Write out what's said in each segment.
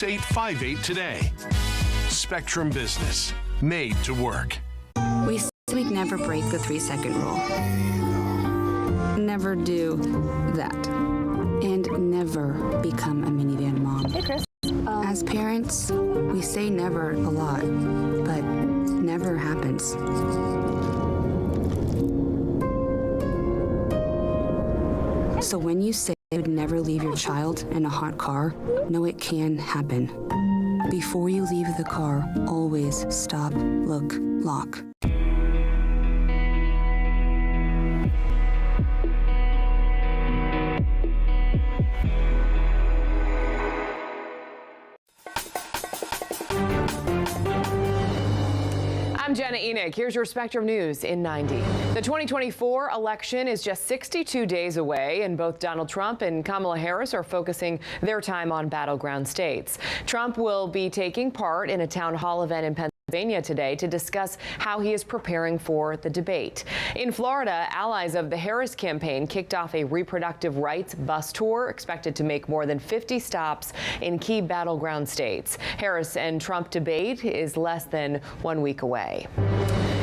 858 today. Spectrum Business, made to work. We said we'd never break the 3-second rule. Never do that. And never become a minivan mom. Hey, Chris. As parents, we say never a lot, but never happens. So when you say you would never leave your child in a hot car, know it can happen. Before you leave the car, always stop, look, lock. I'm Jenna Enoch. Here's your Spectrum News in 90. The 2024 election is just 62 days away, and both Donald Trump and Kamala Harris are focusing their time on battleground states. Trump will be taking part in a town hall event in Pennsylvania today to discuss how he is preparing for the debate. In Florida, allies of the Harris campaign kicked off a reproductive rights bus tour expected to make more than 50 stops in key battleground states. Harris and Trump debate is less than 1 week away.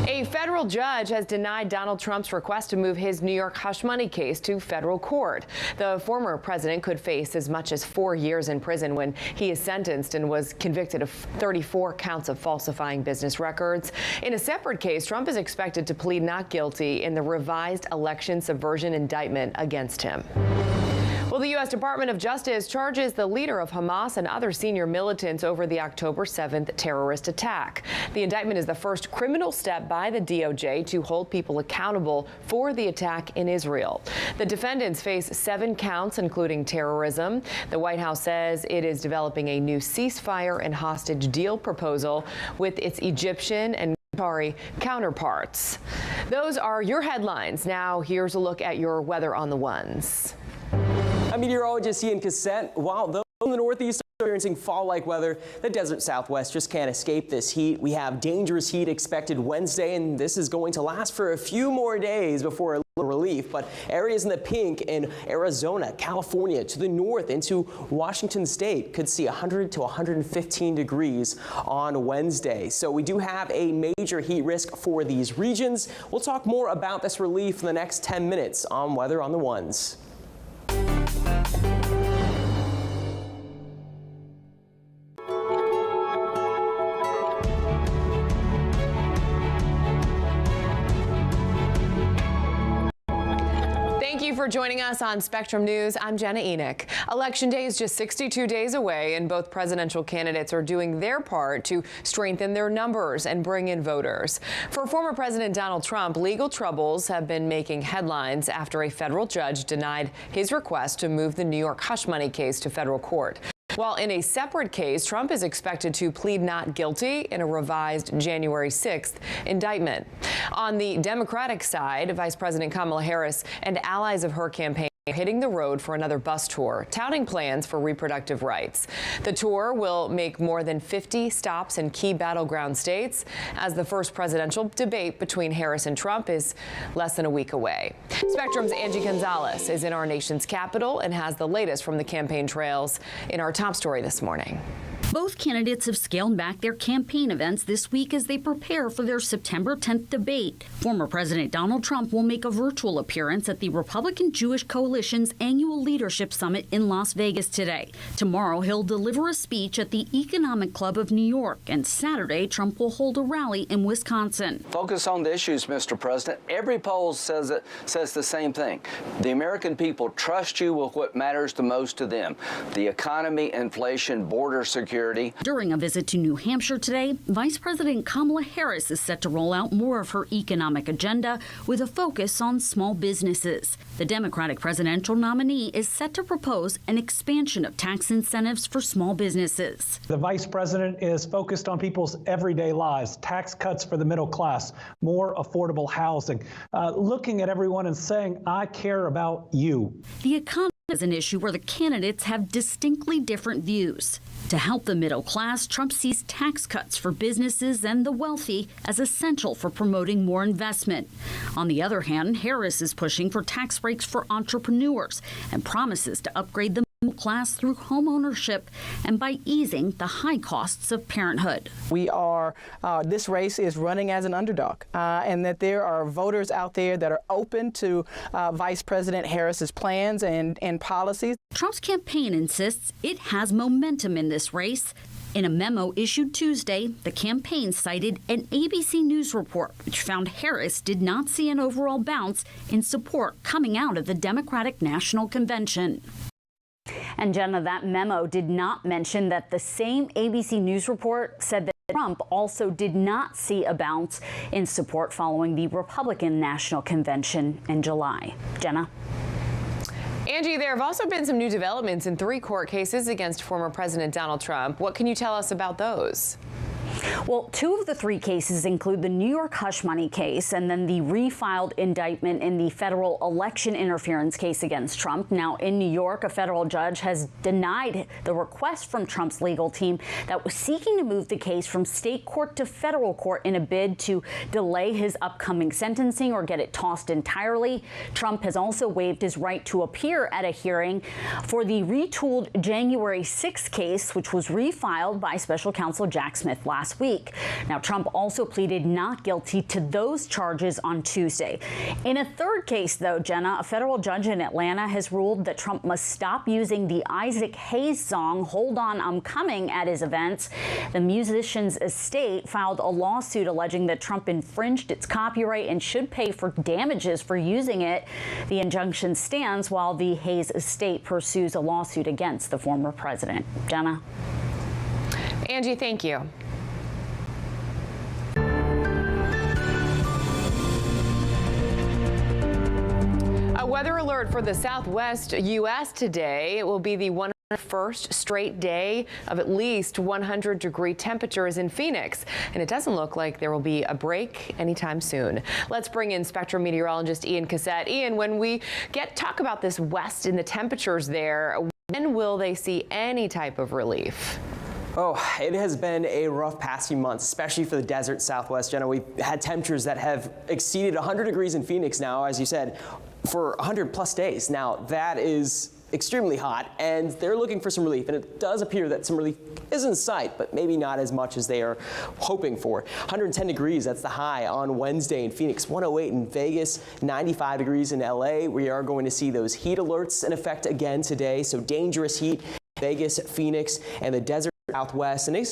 A federal judge has denied Donald Trump's request to move his New York hush money case to federal court. The former president could face as much as 4 years in prison when he is sentenced and was convicted of 34 counts of falsifying business records. In a separate case, Trump is expected to plead not guilty in the revised election subversion indictment against him. Well, the U.S. Department of Justice charges the leader of Hamas and other senior militants over the October 7th terrorist attack. The indictment is the first criminal step by the DOJ to hold people accountable for the attack in Israel. The defendants face 7 counts, including terrorism. The White House says it is developing a new ceasefire and hostage deal proposal with its Egyptian and Qatari counterparts. Those are your headlines. Now, here's a look at your weather on the ones. I'm meteorologist Ian Cassette. While those in the Northeast are experiencing fall-like weather, the desert Southwest just can't escape this heat. We have dangerous heat expected Wednesday, and this is going to last for a few more days before a little relief. But areas in the pink in Arizona, California, to the north into Washington State could see 100 to 115 degrees on Wednesday. So we do have a major heat risk for these regions. We'll talk more about this relief in the next 10 minutes on Weather on the Ones. Thank you for joining us on Spectrum News. I'm Jenna Enoch. Election Day is just 62 days away, and both presidential candidates are doing their part to strengthen their numbers and bring in voters. For former President Donald Trump, legal troubles have been making headlines after a federal judge denied his request to move the New York hush money case to federal court. While in a separate case, Trump is expected to plead not guilty in a revised January 6th indictment. On the Democratic side, Vice President Kamala Harris and allies of her campaign are hitting the road for another bus tour, touting plans for reproductive rights. The tour will make more than 50 stops in key battleground states, as the first presidential debate between Harris and Trump is less than a week away. Spectrum's Angie Gonzalez is in our nation's capital and has the latest from the campaign trails in our top story this morning. Both candidates have scaled back their campaign events this week as they prepare for their September 10th debate. Former President Donald Trump will make a virtual appearance at the Republican Jewish Coalition's annual leadership summit in Las Vegas today. Tomorrow, he'll deliver a speech at the Economic Club of New York, and Saturday, Trump will hold a rally in Wisconsin. Focus on the issues, Mr. President. Every poll says the same thing. The American people trust you with what matters the most to them: the economy, inflation, border security. During a visit to New Hampshire today, Vice President Kamala Harris is set to roll out more of her economic agenda with a focus on small businesses. The Democratic presidential nominee is set to propose an expansion of tax incentives for small businesses. The vice president is focused on people's everyday lives, tax cuts for the middle class, more affordable housing, looking at everyone and saying, I care about you. The economy is an issue where the candidates have distinctly different views. To help the middle class, Trump sees tax cuts for businesses and the wealthy as essential for promoting more investment. On the other hand, Harris is pushing for tax breaks for entrepreneurs and promises to upgrade the class through homeownership and by easing the high costs of parenthood. We are, this race is running as an underdog, and that there are voters out there that are open to Vice President Harris's plans and policies. Trump's campaign insists it has momentum in this race. In a memo issued Tuesday, the campaign cited an ABC News report which found Harris did not see an overall bounce in support coming out of the Democratic National Convention. And Jenna, that memo did not mention that the same ABC News report said that Trump also did not see a bounce in support following the Republican National Convention in July. Jenna? Angie, there have also been some new developments in 3 court cases against former President Donald Trump. What can you tell us about those? Well, 2 of the 3 cases include the New York hush money case and then the refiled indictment in the federal election interference case against Trump. Now, in New York, a federal judge has denied the request from Trump's legal team that was seeking to move the case from state court to federal court in a bid to delay his upcoming sentencing or get it tossed entirely. Trump has also waived his right to appear at a hearing for the retooled January 6th case, which was refiled by special counsel Jack Smith last week. Now, Trump also pleaded not guilty to those charges on Tuesday. In a 3rd case, though, Jenna, a federal judge in Atlanta has ruled that Trump must stop using the Isaac Hayes song, Hold On, I'm Coming, at his events. The musician's estate filed a lawsuit alleging that Trump infringed its copyright and should pay for damages for using it. The injunction stands while the Hayes estate pursues a lawsuit against the former president. Jenna? Angie, thank you. A weather alert for the southwest U.S. today. It will be the 101st straight day of at least 100-degree temperatures in Phoenix, and it doesn't look like there will be a break anytime soon. Let's bring in Spectrum meteorologist Ian Cassette. Ian, when we talk about this west in the temperatures there, when will they see any type of relief? Oh, it has been a rough past few months, especially for the desert Southwest. Jenna, we've had temperatures that have exceeded 100 degrees in Phoenix now, as you said, for 100 plus days. Now, that is extremely hot, and they're looking for some relief, and it does appear that some relief is in sight, but maybe not as much as they are hoping for. 110 degrees, that's the high on Wednesday in Phoenix, 108 in Vegas, 95 degrees in LA. We are going to see those heat alerts in effect again today, so dangerous heat, Vegas, Phoenix, and the desert Southwest, and it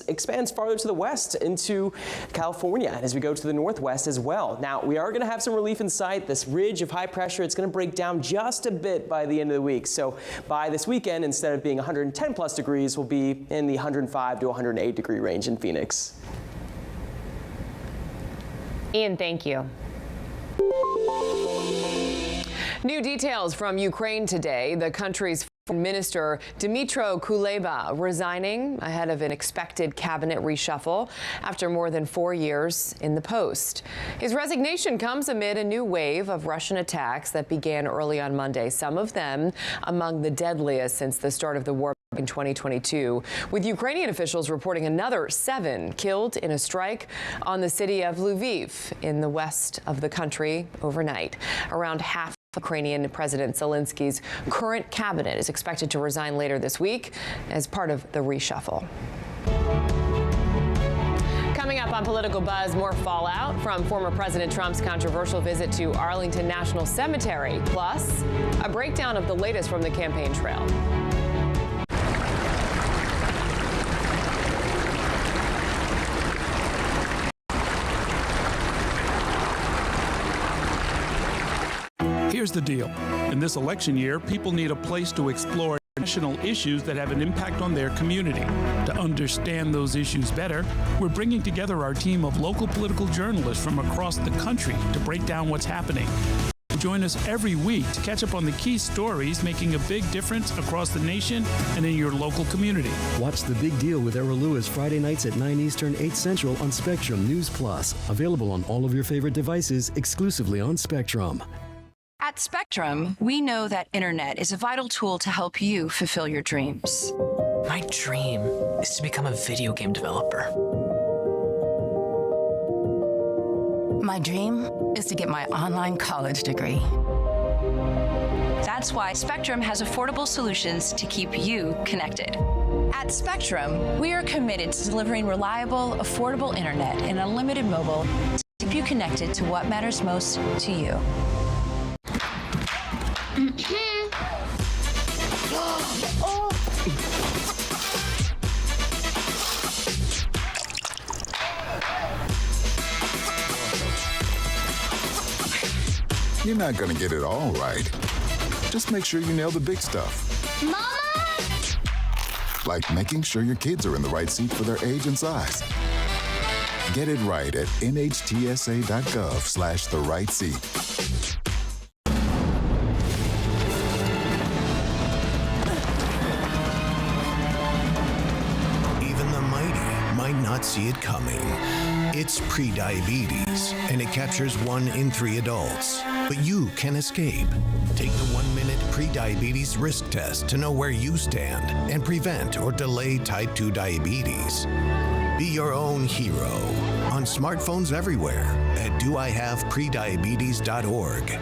expands farther to the west into California, and as we go to the northwest as well. Now, we are going to have some relief in sight. This ridge of high pressure, it's going to break down just a bit by the end of the week. So by this weekend, instead of being 110 plus degrees, we'll be in the 105 to 108 degree range in Phoenix. Ian, thank you. New details from Ukraine today. The country's Minister Dmytro Kuleba resigning ahead of an expected cabinet reshuffle after more than 4 years in the post. His resignation comes amid a new wave of Russian attacks that began early on Monday, some of them among the deadliest since the start of the war in 2022, with Ukrainian officials reporting another 7 killed in a strike on the city of Lviv in the west of the country overnight. Around half Ukrainian President Zelensky's current cabinet is expected to resign later this week as part of the reshuffle. Coming up on Political Buzz, more fallout from former President Trump's controversial visit to Arlington National Cemetery, plus a breakdown of the latest from the campaign trail. Here's the deal. In this election year, people need a place to explore national issues that have an impact on their community. To understand those issues better, we're bringing together our team of local political journalists from across the country to break down what's happening. Join us every week to catch up on the key stories making a big difference across the nation and in your local community. Watch The Big Deal with Errol Lewis Friday nights at 9 Eastern, 8 Central on Spectrum News Plus. Available on all of your favorite devices exclusively on Spectrum. At Spectrum, we know that internet is a vital tool to help you fulfill your dreams. My dream is to become a video game developer. My dream is to get my online college degree. That That's why Spectrum has affordable solutions to keep you connected. At Spectrum, we are committed to delivering reliable, affordable internet and unlimited mobile to keep you connected to what matters most to you. You're not gonna get it all right. Just make sure you nail the big stuff. Mama! Like making sure your kids are in the right seat for their age and size. Get it right at nhtsa.gov/the-right-seat. Even the mighty might not see it coming. It's prediabetes, and it captures 1 in 3 adults. But you can escape. Take the 1-minute prediabetes risk test to know where you stand and prevent or delay type 2 diabetes. Be your own hero on smartphones everywhere at doihaveprediabetes.org.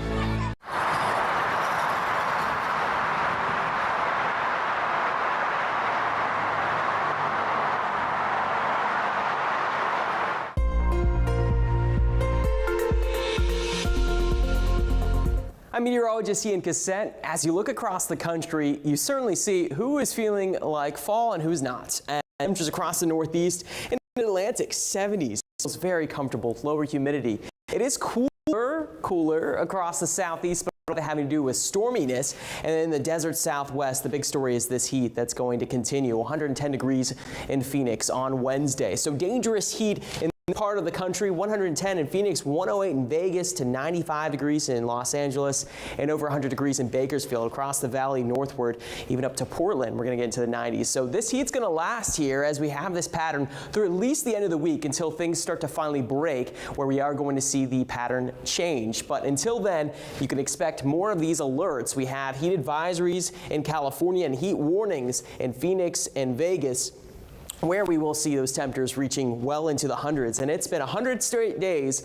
I'm meteorologist Ian Cassette. As you look across the country, you certainly see who is feeling like fall and who's not. And temperatures across the Northeast in the Atlantic, 70s. It's very comfortable, lower humidity. It is cooler across the Southeast, but having to do with storminess. And in the desert Southwest, the big story is this heat that's going to continue. 110 degrees in Phoenix on Wednesday. So dangerous heat in part of the country. 110 in Phoenix, 108 in Vegas, to 95 degrees in Los Angeles, and over 100 degrees in Bakersfield, across the valley northward, even up to Portland. We're going to get into the 90s. So this heat's going to last here as we have this pattern through at least the end of the week until things start to finally break, where we are going to see the pattern change. But until then, you can expect more of these alerts. We have heat advisories in California and heat warnings in Phoenix and Vegas, where we will see those temperatures reaching well into the hundreds. And it's been 100 straight days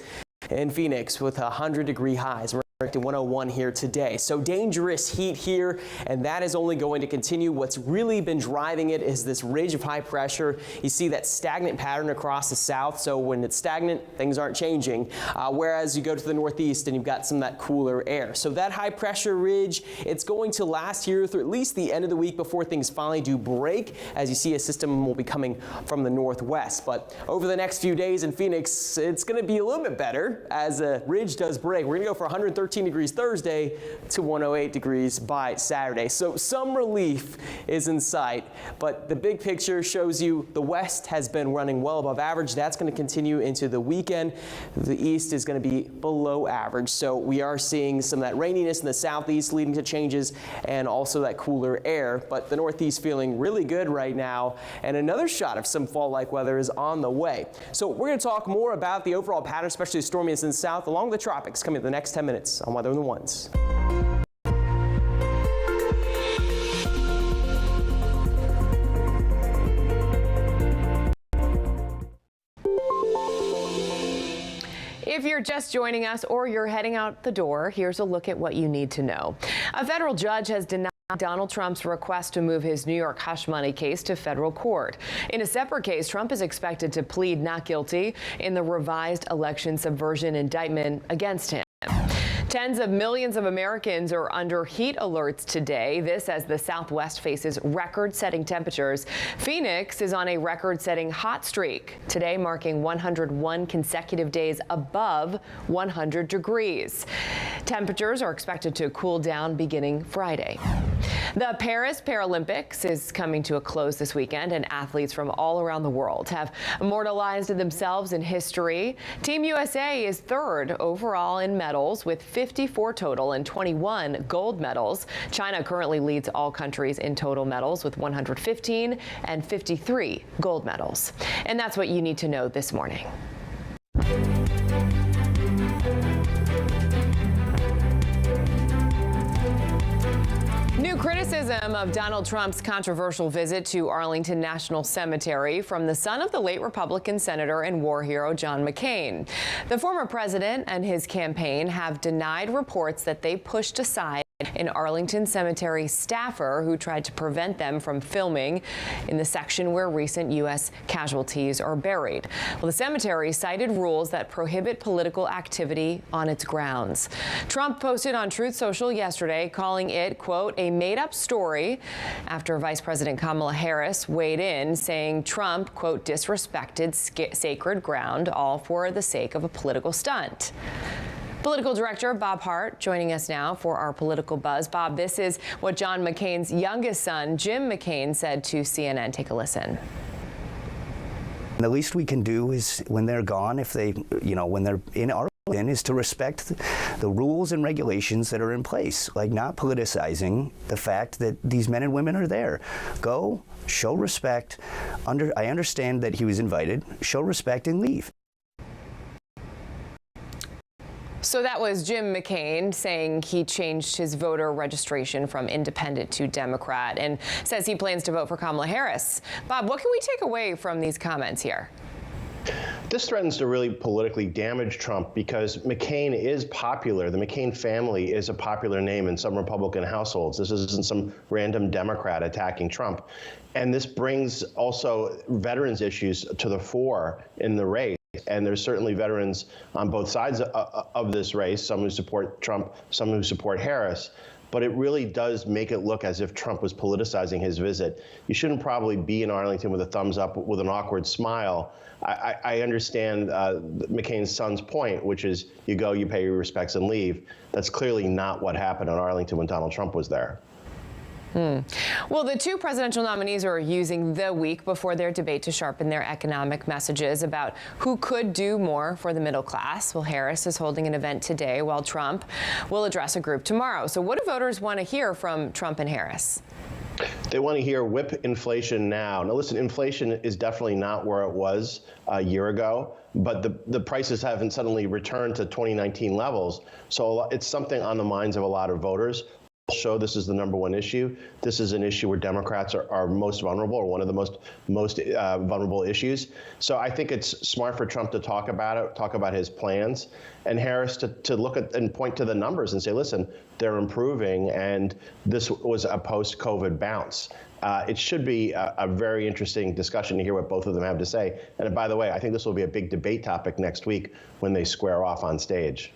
in Phoenix with 100-degree highs. We're to 101 here today. So dangerous heat here, and that is only going to continue. What's really been driving it is this ridge of high pressure. You see that stagnant pattern across the south. So when it's stagnant, things aren't changing. Whereas you go to the northeast and you've got some of that cooler air. So that high pressure ridge, it's going to last here through at least the end of the week before things finally do break, as you see a system will be coming from the northwest. But over the next few days in Phoenix, it's going to be a little bit better as a ridge does break. We're going to go for 113 degrees Thursday to 108 degrees by Saturday. So some relief is in sight, but the big picture shows you the west has been running well above average. That's going to continue into the weekend. The east is going to be below average. So we are seeing some of that raininess in the southeast leading to changes, and also that cooler air. But the northeast feeling really good right now, and another shot of some fall-like weather is on the way. So we're going to talk more about the overall pattern, especially the storminess in the south along the tropics, coming in the next 10 minutes on Weather on the Ones. If you're just joining us or you're heading out the door, here's a look at what you need to know. A federal judge has denied Donald Trump's request to move his New York hush money case to federal court. In a separate case, Trump is expected to plead not guilty in the revised election subversion indictment against him. Tens of millions of Americans are under heat alerts today. This as the Southwest faces record-setting temperatures. Phoenix is on a record-setting hot streak today, marking 101 consecutive days above 100 degrees. Temperatures are expected to cool down beginning Friday. The Paris Paralympics is coming to a close this weekend, and athletes from all around the world have immortalized themselves in history. Team USA is third overall in medals with 54 total and 21 gold medals. China currently leads all countries in total medals with 115 and 53 gold medals. And that's what you need to know this morning. New criticism of Donald Trump's controversial visit to Arlington National Cemetery from the son of the late Republican senator and war hero John McCain. The former president and his campaign have denied reports that they pushed aside an Arlington Cemetery staffer who tried to prevent them from filming in the section where recent U.S. casualties are buried. Well, the cemetery cited rules that prohibit political activity on its grounds. Trump posted on Truth Social yesterday calling it, quote, a made-up story after Vice President Kamala Harris weighed in, saying Trump, quote, disrespected sacred ground, all for the sake of a political stunt. Political director Bob Hart joining us now for our political buzz. Bob, this is what John McCain's youngest son, Jim McCain, said to CNN. Take a listen. The least we can do is when they're gone, if they, when they're in Arlington, is to respect the rules and regulations that are in place, like not politicizing the fact that these men and women are there. Go, show respect. I understand that he was invited. Show respect and leave. So that was Jim McCain saying he changed his voter registration from independent to Democrat and says he plans to vote for Kamala Harris. Bob, what can we take away from these comments here? This threatens to really politically damage Trump because McCain is popular. The McCain family is a popular name in some Republican households. This isn't some random Democrat attacking Trump. And this brings also veterans issues to the fore in the race. And there's certainly veterans on both sides of this race, some who support Trump, some who support Harris. But it really does make it look as if Trump was politicizing his visit. You shouldn't probably be in Arlington with a thumbs up with an awkward smile. I understand McCain's son's point, which is you go, you pay your respects and leave. That's clearly not what happened in Arlington when Donald Trump was there. Well, the two presidential nominees are using the week before their debate to sharpen their economic messages about who could do more for the middle class. Well, Harris is holding an event today while Trump will address a group tomorrow. So what do voters want to hear from Trump and Harris? They want to hear whip inflation now. Now, listen, inflation is definitely not where it was a year ago, but the prices haven't suddenly returned to 2019 levels. So it's something on the minds of a lot of voters. Show this is the number one issue. This is an issue where Democrats are most vulnerable, or one of the most vulnerable issues. So I think it's smart for Trump to talk about it, talk about his plans, and Harris to look at and point to the numbers and say, listen, they're improving, and this was a post-COVID bounce. It should be a very interesting discussion to hear what both of them have to say. And by the way, I think this will be a big debate topic next week when they square off on stage.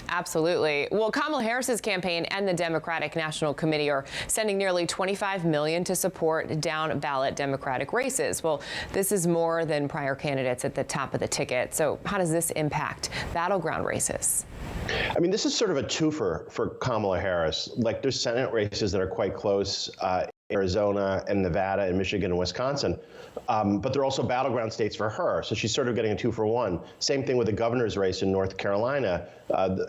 Absolutely. Well, Kamala Harris's campaign and the Democratic National Committee are sending nearly $25 million to support down-ballot Democratic races. Well, this is more than prior candidates at the top of the ticket. So how does this impact battleground races? I mean, this is sort of a twofer for Kamala Harris. Like, there's Senate races that are quite close. Arizona and Nevada and Michigan and Wisconsin. But they're also battleground states for her. So she's sort of getting a 2-for-1. Same thing with the governor's race in North Carolina.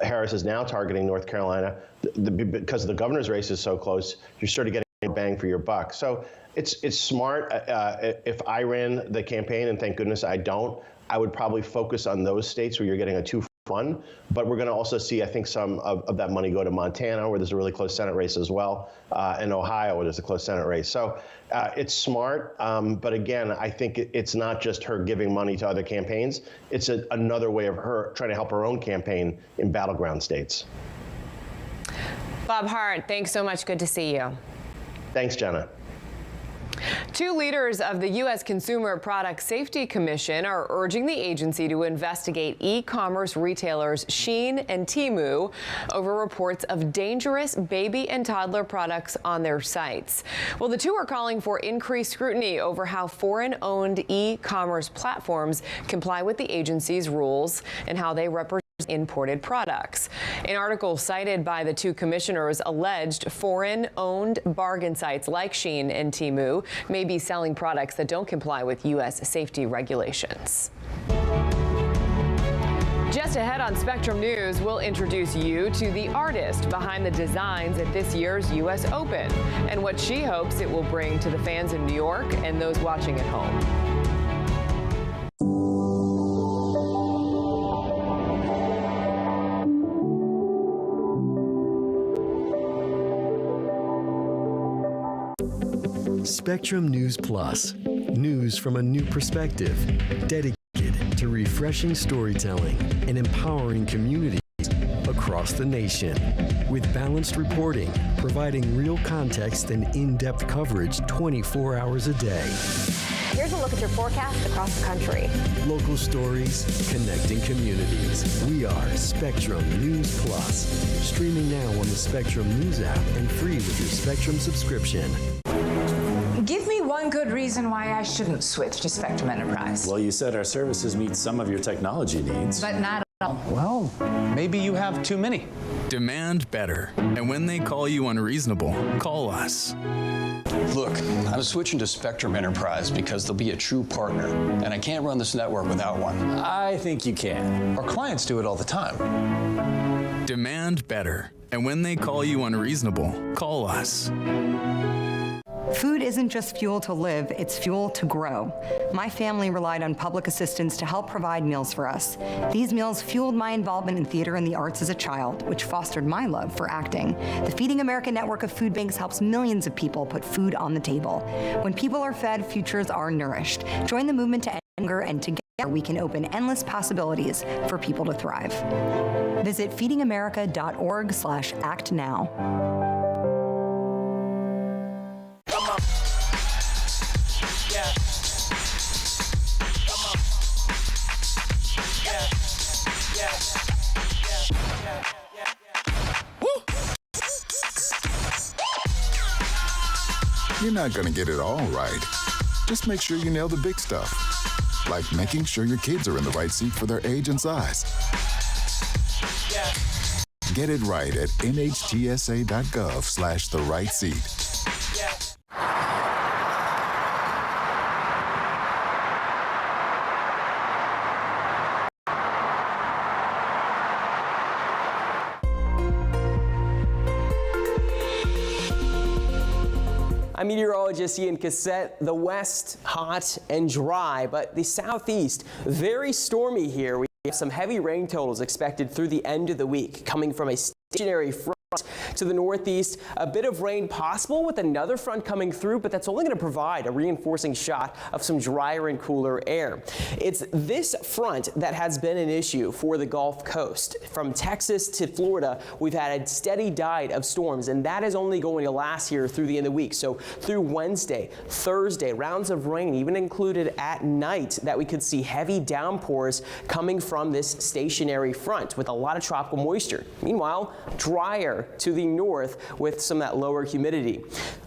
Harris is now targeting North Carolina because the governor's race is so close. You're sort of getting a bang for your buck. So it's smart. If I ran the campaign, and thank goodness I don't, I would probably focus on those states where you're getting a 2-for-1. But we're going to also see, I think, some of that money go to Montana, where there's a really close Senate race as well, and Ohio, where there's a close Senate race. So it's smart. But again, I think it's not just her giving money to other campaigns. It's another way of her trying to help her own campaign in battleground states. Bob Hart, thanks so much. Good to see you. Thanks, Jenna. Two leaders of the U.S. Consumer Product Safety Commission are urging the agency to investigate e-commerce retailers Shein and Temu over reports of dangerous baby and toddler products on their sites. Well, the two are calling for increased scrutiny over how foreign-owned e-commerce platforms comply with the agency's rules and how they represent imported products. An article cited by the two commissioners alleged foreign-owned bargain sites like Shein and Temu may be selling products that don't comply with U.S. safety regulations. Just ahead on Spectrum News, we'll introduce you to the artist behind the designs at this year's U.S. Open and what she hopes it will bring to the fans in New York and those watching at home. Spectrum News Plus. News from a new perspective. Dedicated to refreshing storytelling and empowering communities across across the nation. With balanced reporting, providing real context and in-depth coverage 24 hours a day. Here's a look at your forecast across the country. Local stories, connecting communities. We are Spectrum News Plus. Streaming now on the Spectrum News app and free with your Spectrum subscription. Give me one good reason why I shouldn't switch to Spectrum Enterprise. Well, you said our services meet some of your technology needs. But not all. Well, maybe you have too many. Demand better. And when they call you unreasonable, call us. Look, I'm switching to Spectrum Enterprise because they'll be a true partner, and I can't run this network without one. I think you can. Our clients do it all the time. Demand better. And when they call you unreasonable, call us. Food isn't just fuel to live, it's fuel to grow. My family relied on public assistance to help provide meals for us. These meals fueled my involvement in theater and the arts as a child, which fostered my love for acting. The Feeding America network of food banks helps millions of people put food on the table. When people are fed, futures are nourished. Join the movement to end hunger, and together we can open endless possibilities for people to thrive. Visit feedingamerica.org/actnow. You're not going to get it all right. Just make sure you nail the big stuff, like making sure your kids are in the right seat for their age and size. Get it right at nhtsa.gov/the-right-seat. I'm meteorologist Ian Cassette. The west, hot and dry, but the southeast, very stormy here. We have some heavy rain totals expected through the end of the week, coming from a stationary front to the northeast. A bit of rain possible with another front coming through, but that's only going to provide a reinforcing shot of some drier and cooler air. It's this front that has been an issue for the Gulf Coast. From Texas to Florida, we've had a steady diet of storms, and that is only going to last here through the end of the week. So through Wednesday, Thursday, rounds of rain even included at night that we could see heavy downpours coming from this stationary front with a lot of tropical moisture. Meanwhile, drier to the north with some of that lower humidity.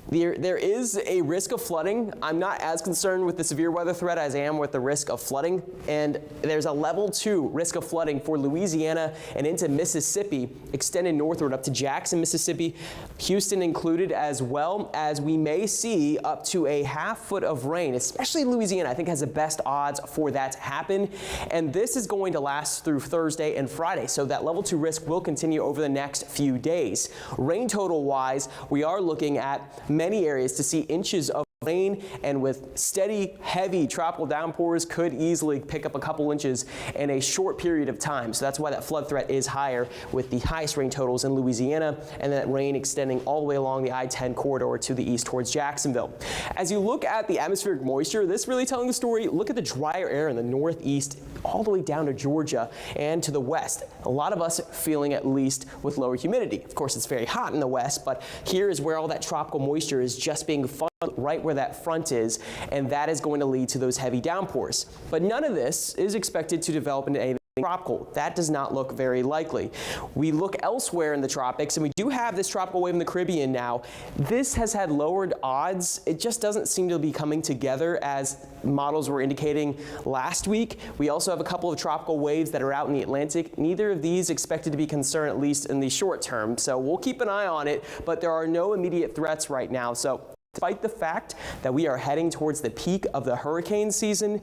There is a risk of flooding. I'm not as concerned with the severe weather threat as I am with the risk of flooding. And there's a level 2 risk of flooding for Louisiana and into Mississippi, extended northward up to Jackson, Mississippi, Houston included, as well as we may see up to a half foot of rain, especially Louisiana, I think has the best odds for that to happen. And this is going to last through Thursday and Friday. So that level 2 risk will continue over the next few days. Rain total wise, we are looking at many areas to see inches of rain, and with steady, heavy tropical downpours could easily pick up a couple inches in a short period of time. So that's why that flood threat is higher with the highest rain totals in Louisiana, and that rain extending all the way along the I-10 corridor to the east towards Jacksonville. As you look at the atmospheric moisture, this really telling the story. Look at the drier air in the northeast all the way down to Georgia and to the west. A lot of us feeling at least with lower humidity. Of course, it's very hot in the west, but here is where all that tropical moisture is just being funneled right where that front is, and that is going to lead to those heavy downpours. But none of this is expected to develop into anything tropical. That does not look very likely. We look elsewhere in the tropics, and we do have this tropical wave in the Caribbean now. This has had lowered odds. It just doesn't seem to be coming together as models were indicating last week. We also have a couple of tropical waves that are out in the Atlantic. Neither of these expected to be concerned, at least in the short term. So we'll keep an eye on it, but there are no immediate threats right now. So despite the fact that we are heading towards the peak of the hurricane season,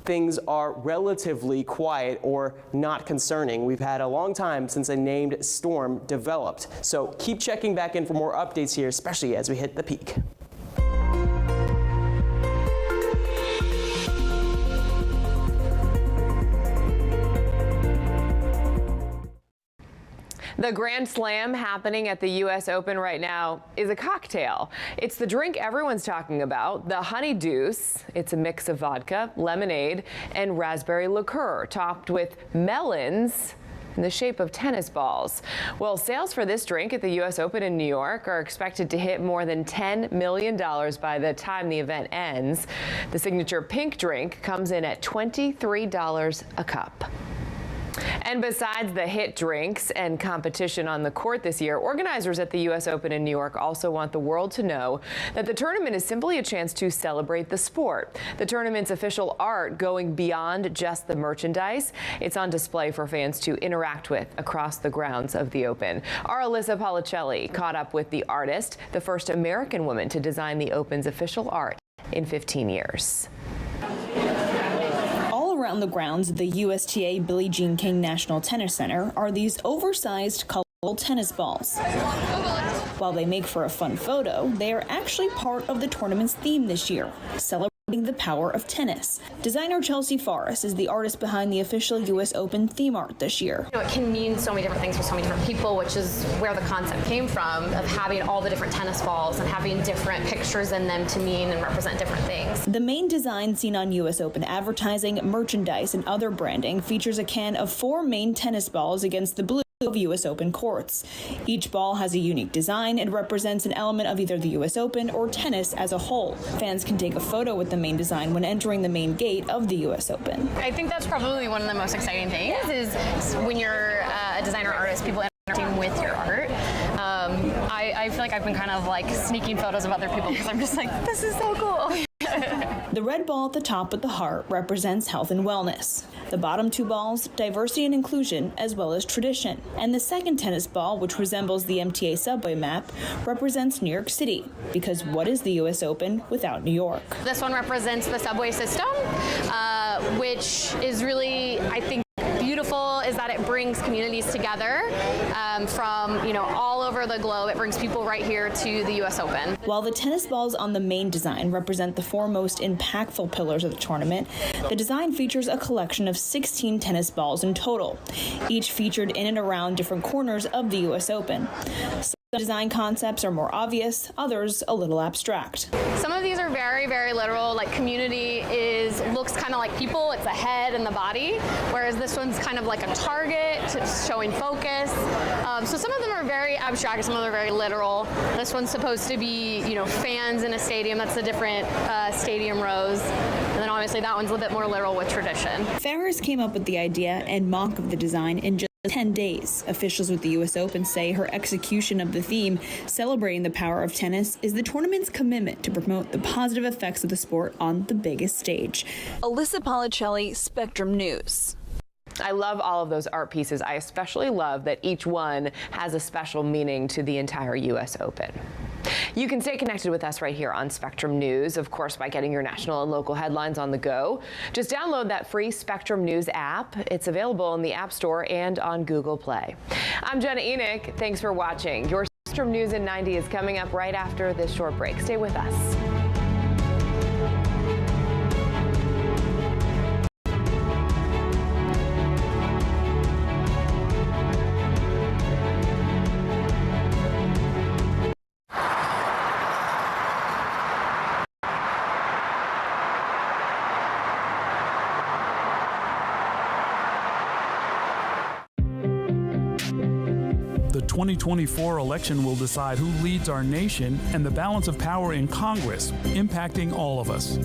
things are relatively quiet or not concerning. We've had a long time since a named storm developed. So keep checking back in for more updates here, especially as we hit the peak. The Grand Slam happening at the U.S. Open right now is a cocktail. It's the drink everyone's talking about, the Honey Deuce. It's a mix of vodka, lemonade, and raspberry liqueur topped with melons in the shape of tennis balls. Well, sales for this drink at the U.S. Open in New York are expected to hit more than $10 million by the time the event ends. The signature pink drink comes in at $23 a cup. And besides the hit drinks and competition on the court this year, organizers at the U.S. Open in New York also want the world to know that the tournament is simply a chance to celebrate the sport. The tournament's official art going beyond just the merchandise. It's on display for fans to interact with across the grounds of the Open. Our Alyssa Policelli caught up with the artist, the first American woman to design the Open's official art in 15 years. Around the grounds of the USTA Billie Jean King National Tennis Center are these oversized, colorful tennis balls. While they make for a fun photo, they are actually part of the tournament's theme this year, celebrating the power of tennis. Designer Chelsea Forrest is the artist behind the official U.S. Open theme art this year. It can mean so many different things for so many different people, which is where the concept came from, of having all the different tennis balls and having different pictures in them to mean and represent different things. The main design seen on U.S. Open advertising, merchandise, and other branding features a can of 4 main tennis balls against the blue of U.S. Open courts. Each ball has a unique design and represents an element of either the U.S. Open or tennis as a whole. Fans can take a photo with the main design when entering the main gate of the U.S. Open. I think that's probably one of the most exciting things is when you're a designer artist, people interacting with your art. I feel like I've been kind of like sneaking photos of other people because I'm just like, this is so cool. The red ball at the top with the heart represents health and wellness. The bottom 2 balls, diversity and inclusion, as well as tradition. And the second tennis ball, which resembles the MTA subway map, represents New York City. Because what is the U.S. Open without New York? This one represents the subway system, which is really, I think, beautiful is that it brings communities together from all over the globe. It brings people right here to the U.S. Open. While the tennis balls on the main design represent the 4 most impactful pillars of the tournament, the design features a collection of 16 tennis balls in total, each featured in and around different corners of the U.S. Open. Some design concepts are more obvious, others a little abstract. Some of these are very, very literal, like community looks kind of like people, it's a head and the body, whereas this one's kind of like a target, showing focus. So some of them are very abstract, some of them are very literal. This one's supposed to be, fans in a stadium, that's the different stadium rows. And then obviously that one's a little bit more literal with tradition. Ferris came up with the idea and mock of the design in just 10 days. Officials with the U.S. Open say her execution of the theme, celebrating the power of tennis, is the tournament's commitment to promote the positive effects of the sport on the biggest stage. Alyssa Policelli, Spectrum News. I love all of those art pieces. I especially love that each one has a special meaning to the entire U.S. Open. You can stay connected with us right here on Spectrum News, of course, by getting your national and local headlines on the go. Just download that free Spectrum News app. It's available in the App Store and on Google Play. I'm Jenna Enoch. Thanks for watching. Your Spectrum News in 90 is coming up right after this short break. Stay with us. The 2024 election will decide who leads our nation and the balance of power in Congress, impacting all of us.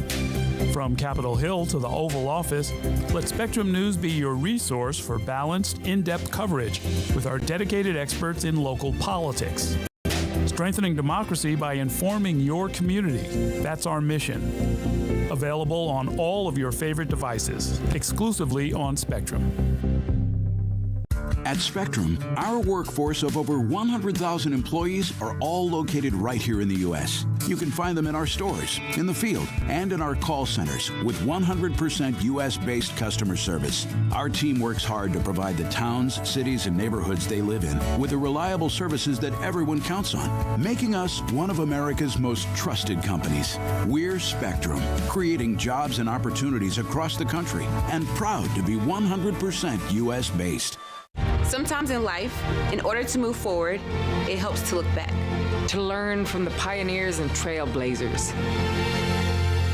From Capitol Hill to the Oval Office, let Spectrum News be your resource for balanced, in-depth coverage with our dedicated experts in local politics. Strengthening democracy by informing your community. That's our mission. Available on all of your favorite devices, exclusively on Spectrum. At Spectrum, our workforce of over 100,000 employees are all located right here in the U.S. You can find them in our stores, in the field, and in our call centers with 100% U.S.-based customer service. Our team works hard to provide the towns, cities, and neighborhoods they live in with the reliable services that everyone counts on, making us one of America's most trusted companies. We're Spectrum, creating jobs and opportunities across the country and proud to be 100% U.S.-based. Sometimes in life, in order to move forward, it helps to look back. To learn from the pioneers and trailblazers.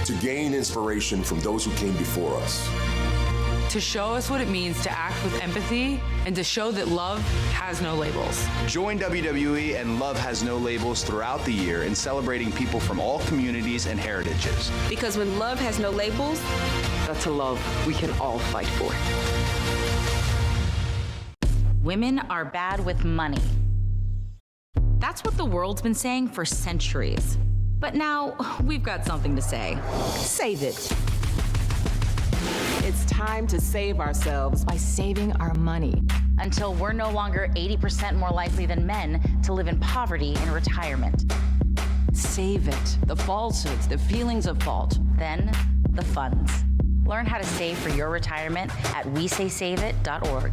To gain inspiration from those who came before us. to show us what it means to act with empathy and to show that love has no labels. Join WWE and Love Has No Labels throughout the year in celebrating people from all communities and heritages. Because when love has no labels, that's a love we can all fight for. Women are bad with money. That's what the world's been saying for centuries. But now we've got something to say. Save it. It's time to save ourselves by saving our money. Until we're no longer 80% more likely than men to live in poverty in retirement. Save it. The falsehoods, the feelings of fault. Then, the funds. Learn how to save for your retirement at WeSaySaveIt.org.